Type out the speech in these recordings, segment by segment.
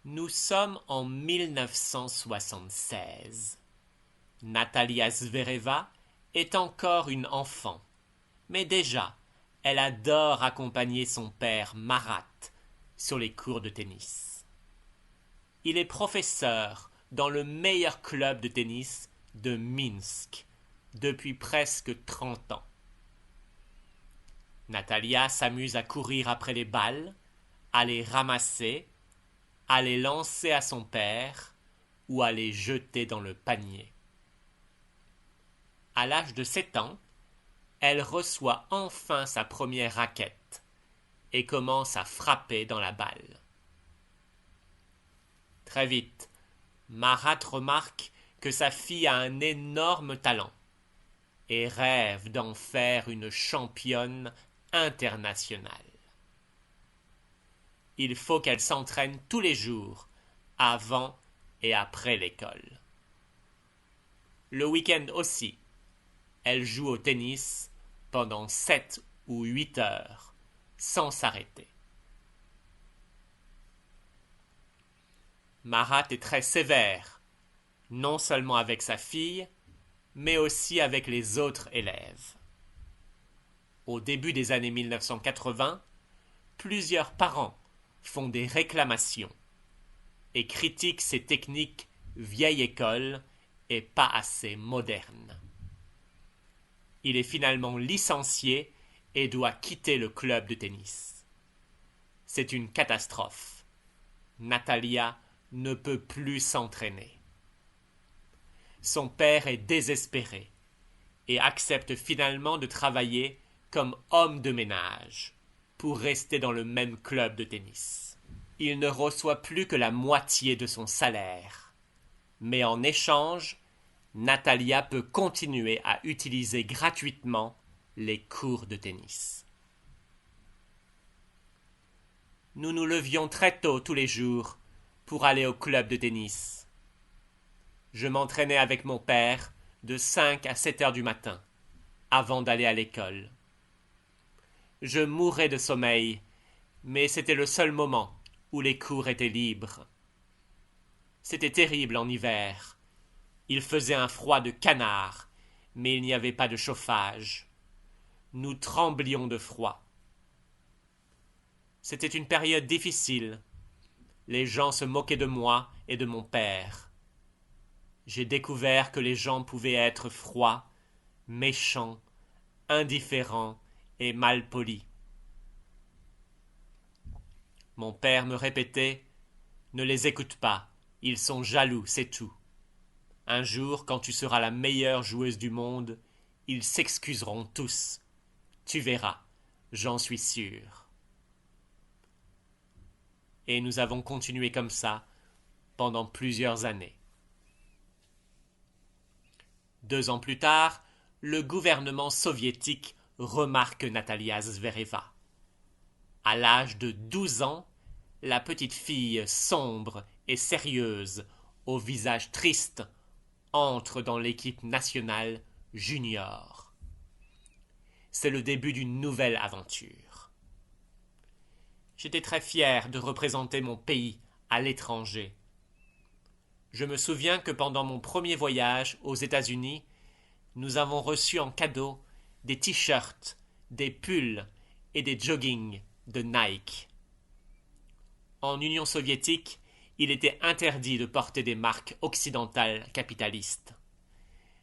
Nous sommes en 1976. Natalia Zvereva est encore une enfant, mais déjà, elle adore accompagner son père Marat sur les cours de tennis. Il est professeur dans le meilleur club de tennis de Minsk depuis presque 30 ans. Natalia s'amuse à courir après les balles, à les ramasser, à les lancer à son père ou à les jeter dans le panier. À l'âge de 7 ans, elle reçoit enfin sa première raquette et commence à frapper dans la balle. Très vite, Marat remarque que sa fille a un énorme talent et rêve d'en faire une championne internationale. Il faut qu'elle s'entraîne tous les jours, avant et après l'école. Le week-end aussi, elle joue au tennis pendant 7 ou 8 heures, sans s'arrêter. Marat est très sévère, non seulement avec sa fille, mais aussi avec les autres élèves. Au début des années 1980, plusieurs parents font des réclamations et critiquent ses techniques vieille école et pas assez modernes. Il est finalement licencié et doit quitter le club de tennis. C'est une catastrophe. Natalia ne peut plus s'entraîner. Son père est désespéré et accepte finalement de travailler comme homme de ménage pour rester dans le même club de tennis. Il ne reçoit plus que la moitié de son salaire, mais en échange, Natalia peut continuer à utiliser gratuitement les cours de tennis. Nous nous levions très tôt tous les jours pour aller au club de tennis. Je m'entraînais avec mon père de 5 à 7 heures du matin, avant d'aller à l'école. Je mourais de sommeil, mais c'était le seul moment où les cours étaient libres. C'était terrible en hiver. Il faisait un froid de canard, mais il n'y avait pas de chauffage. Nous tremblions de froid. C'était une période difficile. Les gens se moquaient de moi et de mon père. J'ai découvert que les gens pouvaient être froids, méchants, indifférents et malpolis. Mon père me répétait « Ne les écoute pas, ils sont jaloux, c'est tout. Un jour, quand tu seras la meilleure joueuse du monde, ils s'excuseront tous. Tu verras, j'en suis sûr. » Et nous avons continué comme ça pendant plusieurs années. 2 ans plus tard, le gouvernement soviétique remarque Natalia Zvereva. À l'âge de 12 ans, la petite fille sombre et sérieuse, au visage triste, entre dans l'équipe nationale junior. C'est le début d'une nouvelle aventure. J'étais très fier de représenter mon pays à l'étranger. Je me souviens que pendant mon premier voyage aux États-Unis, nous avons reçu en cadeau des t-shirts, des pulls et des joggings de Nike. En Union soviétique, il était interdit de porter des marques occidentales capitalistes.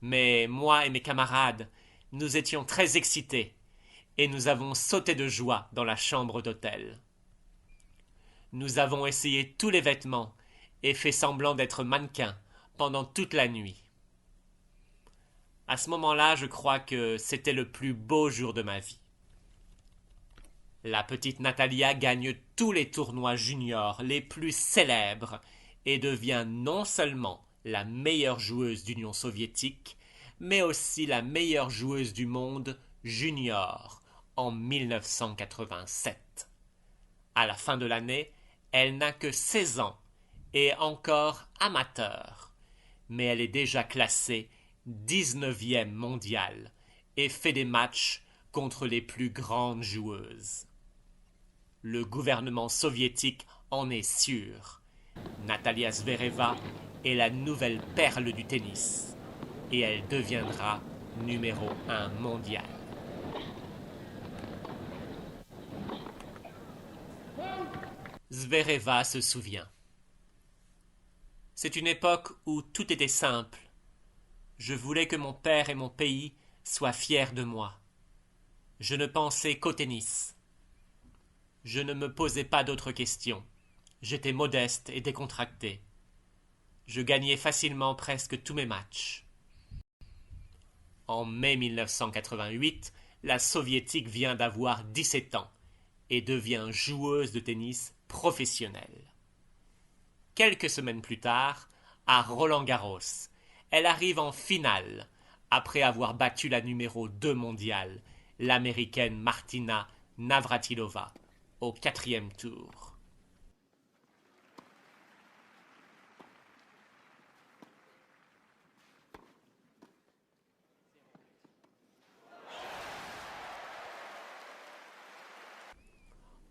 Mais moi et mes camarades, nous étions très excités et nous avons sauté de joie dans la chambre d'hôtel. Nous avons essayé tous les vêtements et fait semblant d'être mannequins pendant toute la nuit. À ce moment-là, je crois que c'était le plus beau jour de ma vie. La petite Natalia gagne tous les tournois juniors les plus célèbres et devient non seulement la meilleure joueuse d'Union soviétique, mais aussi la meilleure joueuse du monde junior en 1987. À la fin de l'année, elle n'a que 16 ans et est encore amateur, mais elle est déjà classée 19e mondiale et fait des matchs contre les plus grandes joueuses. Le gouvernement soviétique en est sûr. Natalia Zvereva est la nouvelle perle du tennis et elle deviendra numéro 1 mondial. Zvereva se souvient. C'est une époque où tout était simple. Je voulais que mon père et mon pays soient fiers de moi. Je ne pensais qu'au tennis. Je ne me posais pas d'autres questions. J'étais modeste et décontracté. Je gagnais facilement presque tous mes matchs. En mai 1988, la soviétique vient d'avoir 17 ans et devient joueuse de tennis professionnelle. Quelques semaines plus tard, à Roland-Garros, elle arrive en finale après avoir battu la numéro 2 mondiale, l'américaine Martina Navratilova, au 4e tour.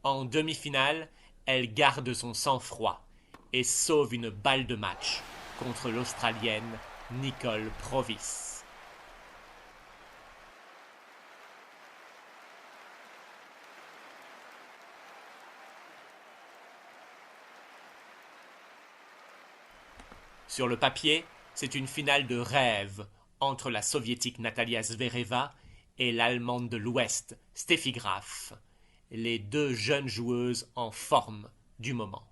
En demi-finale, elle garde son sang-froid et sauve une balle de match contre l'Australienne Nicole Provis. Sur le papier, c'est une finale de rêve entre la soviétique Natalia Zvereva et l'allemande de l'Ouest, Steffi Graf, les deux jeunes joueuses en forme du moment.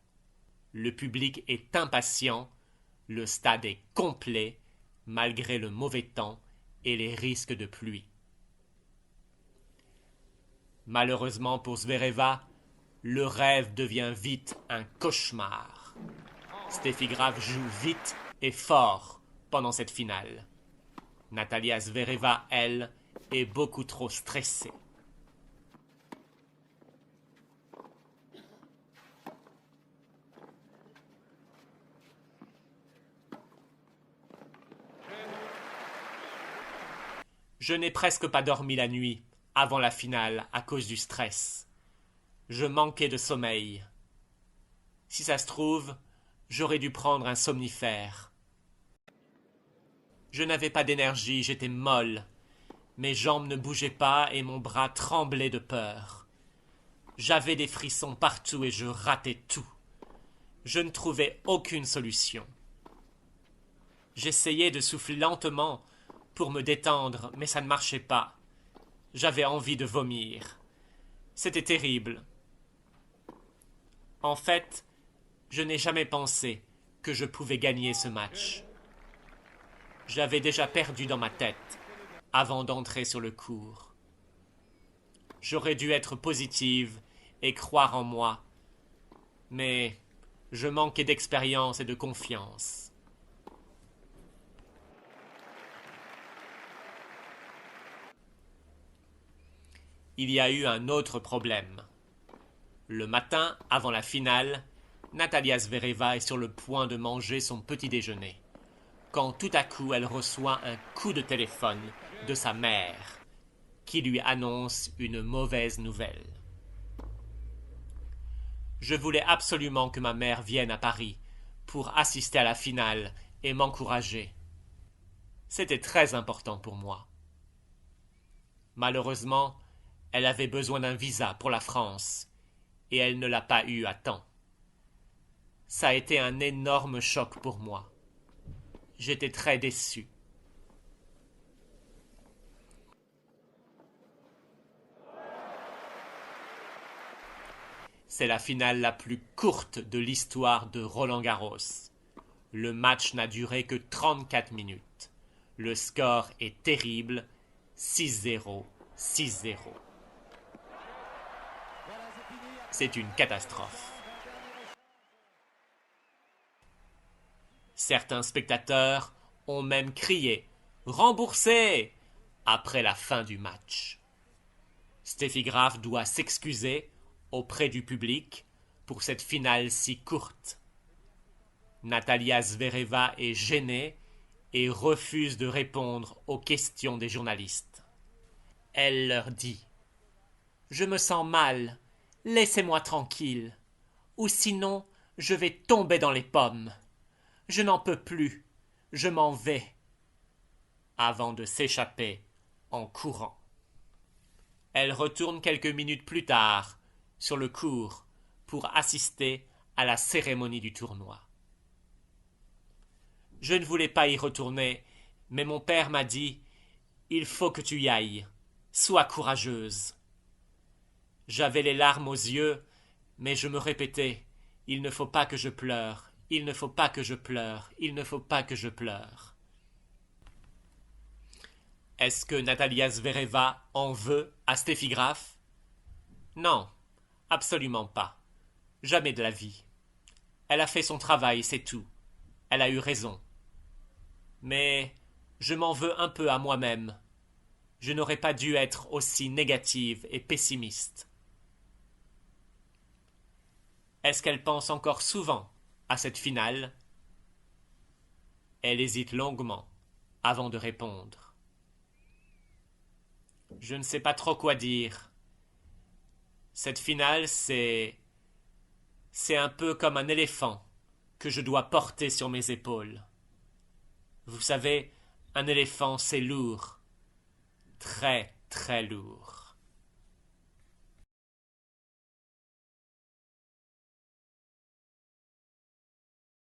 Le public est impatient, le stade est complet, malgré le mauvais temps et les risques de pluie. Malheureusement pour Zvereva, le rêve devient vite un cauchemar. Steffi Graf joue vite et fort pendant cette finale. Natalia Zvereva, elle, est beaucoup trop stressée. Je n'ai presque pas dormi la nuit avant la finale à cause du stress. Je manquais de sommeil. Si ça se trouve, j'aurais dû prendre un somnifère. Je n'avais pas d'énergie, j'étais molle. Mes jambes ne bougeaient pas et mon bras tremblait de peur. J'avais des frissons partout et je ratais tout. Je ne trouvais aucune solution. J'essayais de souffler lentement pour me détendre, mais ça ne marchait pas. J'avais envie de vomir. C'était terrible. En fait, je n'ai jamais pensé que je pouvais gagner ce match. J'avais déjà perdu dans ma tête avant d'entrer sur le court. J'aurais dû être positive et croire en moi, mais je manquais d'expérience et de confiance. Il y a eu un autre problème. Le matin, avant la finale, Natalia Zvereva est sur le point de manger son petit déjeuner, quand tout à coup elle reçoit un coup de téléphone de sa mère, qui lui annonce une mauvaise nouvelle. Je voulais absolument que ma mère vienne à Paris pour assister à la finale et m'encourager. C'était très important pour moi. Malheureusement, elle avait besoin d'un visa pour la France, et elle ne l'a pas eu à temps. Ça a été un énorme choc pour moi. J'étais très déçu. C'est la finale la plus courte de l'histoire de Roland-Garros. Le match n'a duré que 34 minutes. Le score est terrible, 6-0, 6-0. C'est une catastrophe. Certains spectateurs ont même crié « Remboursé !» après la fin du match. Steffi Graf doit s'excuser auprès du public pour cette finale si courte. Natalia Zvereva est gênée et refuse de répondre aux questions des journalistes. Elle leur dit « Je me sens mal, laissez-moi tranquille, ou sinon Je vais tomber dans les pommes. Je n'en peux plus. Je m'en vais. Avant de s'échapper en courant. Elle retourne quelques minutes plus tard sur le court pour assister à la cérémonie du tournoi. Je ne voulais pas y retourner, mais mon père m'a dit « Il faut que tu y ailles. Sois courageuse. » J'avais les larmes aux yeux, mais je me répétais « Il ne faut pas que je pleure, il ne faut pas que je pleure, il ne faut pas que je pleure. » Est-ce que Natalia Zvereva en veut à Steffi Graf? Non, absolument pas. Jamais de la vie. Elle a fait son travail, c'est tout. Elle a eu raison. Mais je m'en veux un peu à moi-même. Je n'aurais pas dû être aussi négative et pessimiste. Est-ce qu'elle pense encore souvent à cette finale? Elle hésite longuement avant de répondre. Je ne sais pas trop quoi dire. Cette finale, c'est un peu comme un éléphant que je dois porter sur mes épaules. Vous savez, un éléphant, c'est lourd. Très, très lourd.